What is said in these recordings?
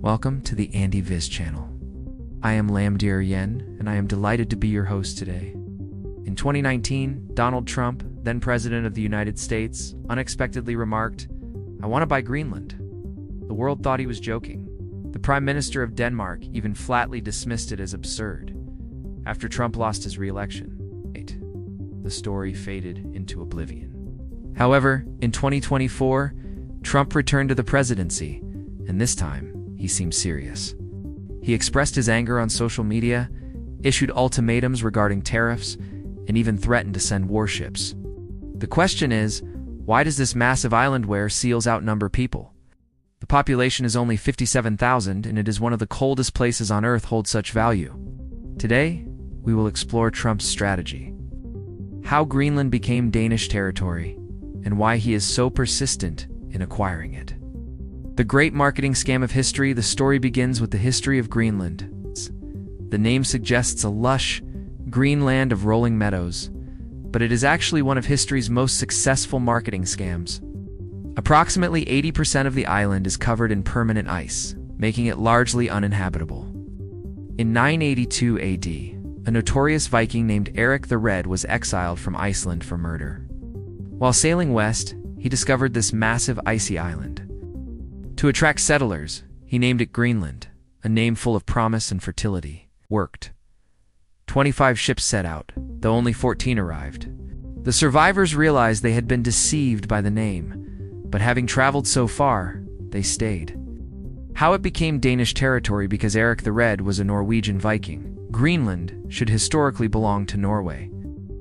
Welcome to the Andy Vis channel. I am Lam Dieu Yen, and I am delighted to be your host today. In 2019, Donald Trump, then President of the United States, unexpectedly remarked, "I want to buy Greenland." The world thought he was joking. The Prime Minister of Denmark even flatly dismissed it as absurd. After Trump lost his re-election, the story faded into oblivion. However, in 2024, Trump returned to the presidency, and this time, he seemed serious. He expressed his anger on social media, issued ultimatums regarding tariffs, and even threatened to send warships. The question is, why does this massive island where seals outnumber people? The population is only 57,000, and it is one of the coldest places on Earth holds such value. Today, we will explore Trump's strategy, how Greenland became Danish territory, and why he is so persistent in acquiring it. The great marketing scam of history. The story begins with the history of Greenland. The name suggests a lush, green land of rolling meadows, but it is actually one of history's most successful marketing scams. Approximately 80% of the island is covered in permanent ice, making it largely uninhabitable. In 982 AD, a notorious Viking named Eric the Red was exiled from Iceland for murder. While sailing west, he discovered this massive icy island. To attract settlers, he named it Greenland, a name full of promise and fertility. Worked. 25 ships set out, though only 14 arrived. The survivors realized they had been deceived by the name, but having traveled so far, they stayed. How it became Danish territory? Because Eric the Red was a Norwegian Viking. Greenland should historically belong to Norway.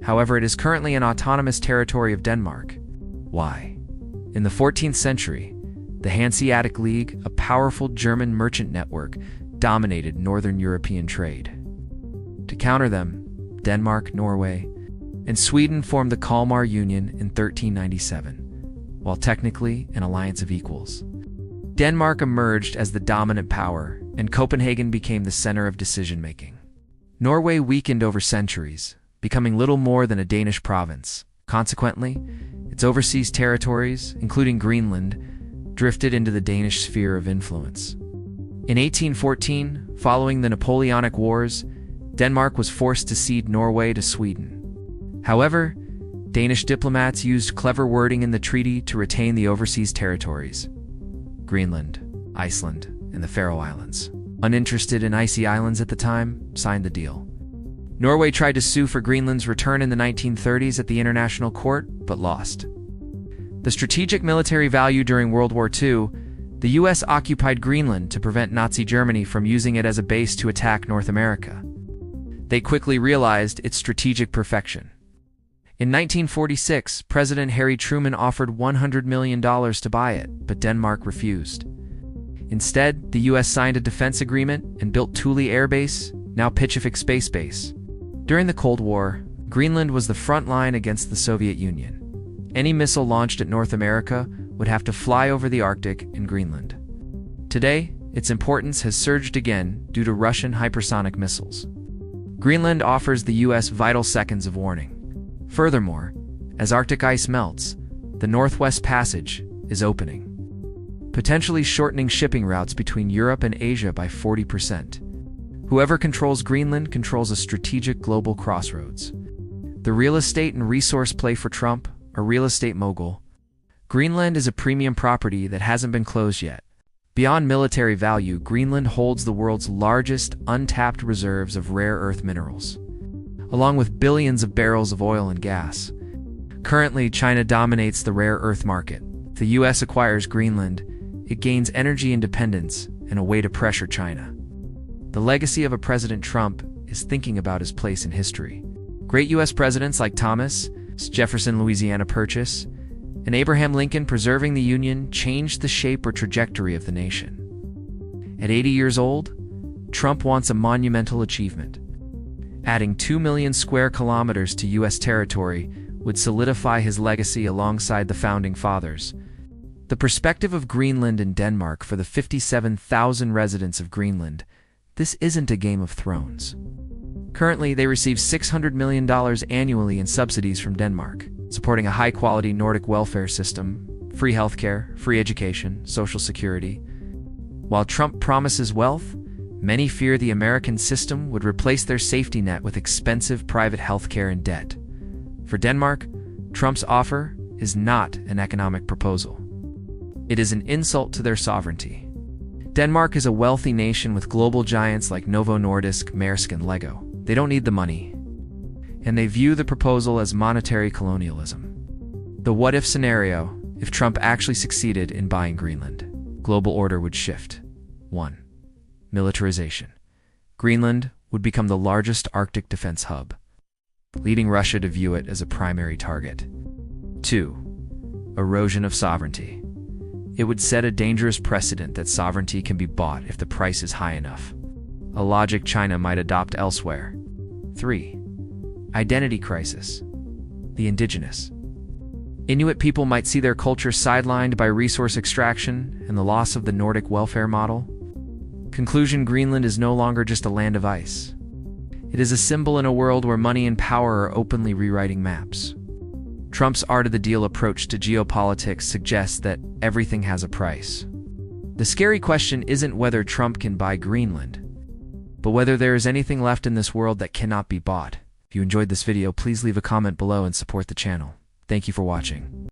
However, it is currently an autonomous territory of Denmark. Why? In the 14th century, the Hanseatic League, a powerful German merchant network, dominated northern European trade. To counter them, Denmark, Norway, and Sweden formed the Kalmar Union in 1397, while technically an alliance of equals. Denmark emerged as the dominant power, and Copenhagen became the center of decision-making. Norway weakened over centuries, becoming little more than a Danish province. Consequently, its overseas territories, including Greenland, drifted into the Danish sphere of influence. In 1814, following the Napoleonic Wars, Denmark was forced to cede Norway to Sweden. However, Danish diplomats used clever wording in the treaty to retain the overseas territories: Greenland, Iceland, and the Faroe Islands. Uninterested in icy islands at the time, signed the deal. Norway tried to sue for Greenland's return in the 1930s at the International Court, but lost. The strategic military value. During World War II, the U.S. occupied Greenland to prevent Nazi Germany from using it as a base to attack North America. They quickly realized its strategic perfection. In 1946, President Harry Truman offered $100 million to buy it, but Denmark refused. Instead, the U.S. signed a defense agreement and built Thule Air Base, now Pitchifik Space Base. During the Cold War, Greenland was the front line against the Soviet Union. Any missile launched at North America would have to fly over the Arctic and Greenland. Today, its importance has surged again due to Russian hypersonic missiles. Greenland offers the U.S. vital seconds of warning. Furthermore, as Arctic ice melts, the Northwest Passage is opening, potentially shortening shipping routes between Europe and Asia by 40%. Whoever controls Greenland controls a strategic global crossroads. The real estate and resource play for Trump, a real estate mogul. Greenland is a premium property that hasn't been closed yet. Beyond military value, Greenland holds the world's largest untapped reserves of rare earth minerals, along with billions of barrels of oil and gas. Currently, China dominates the rare earth market. If the U.S. acquires Greenland, it gains energy independence and a way to pressure China. The legacy of a President Trump is thinking about his place in history. Great U.S. presidents like Thomas Jefferson, Louisiana Purchase, and Abraham Lincoln preserving the Union changed the shape or trajectory of the nation. At 80 years old, Trump wants a monumental achievement. Adding 2 million square kilometers to U.S. territory would solidify his legacy alongside the Founding Fathers. The perspective of Greenland and Denmark. For the 57,000 residents of Greenland, this isn't a Game of Thrones. Currently, they receive $600 million annually in subsidies from Denmark, supporting a high-quality Nordic welfare system, free healthcare, free education, social security. While Trump promises wealth, many fear the American system would replace their safety net with expensive private healthcare and debt. For Denmark, Trump's offer is not an economic proposal. It is an insult to their sovereignty. Denmark is a wealthy nation with global giants like Novo Nordisk, Maersk, and Lego. They don't need the money, and they view the proposal as monetary colonialism. The what-if scenario: if Trump actually succeeded in buying Greenland, global order would shift. 1. Militarization. Greenland would become the largest Arctic defense hub, leading Russia to view it as a primary target. 2. Erosion of sovereignty. It would set a dangerous precedent that sovereignty can be bought if the price is high enough, a logic China might adopt elsewhere. 3. Identity crisis. The indigenous. Inuit people might see their culture sidelined by resource extraction and the loss of the Nordic welfare model. Conclusion: Greenland is no longer just a land of ice. It is a symbol in a world where money and power are openly rewriting maps. Trump's art of the deal approach to geopolitics suggests that everything has a price. The scary question isn't whether Trump can buy Greenland, but whether there is anything left in this world that cannot be bought. If you enjoyed this video, please leave a comment below and support the channel. Thank you for watching.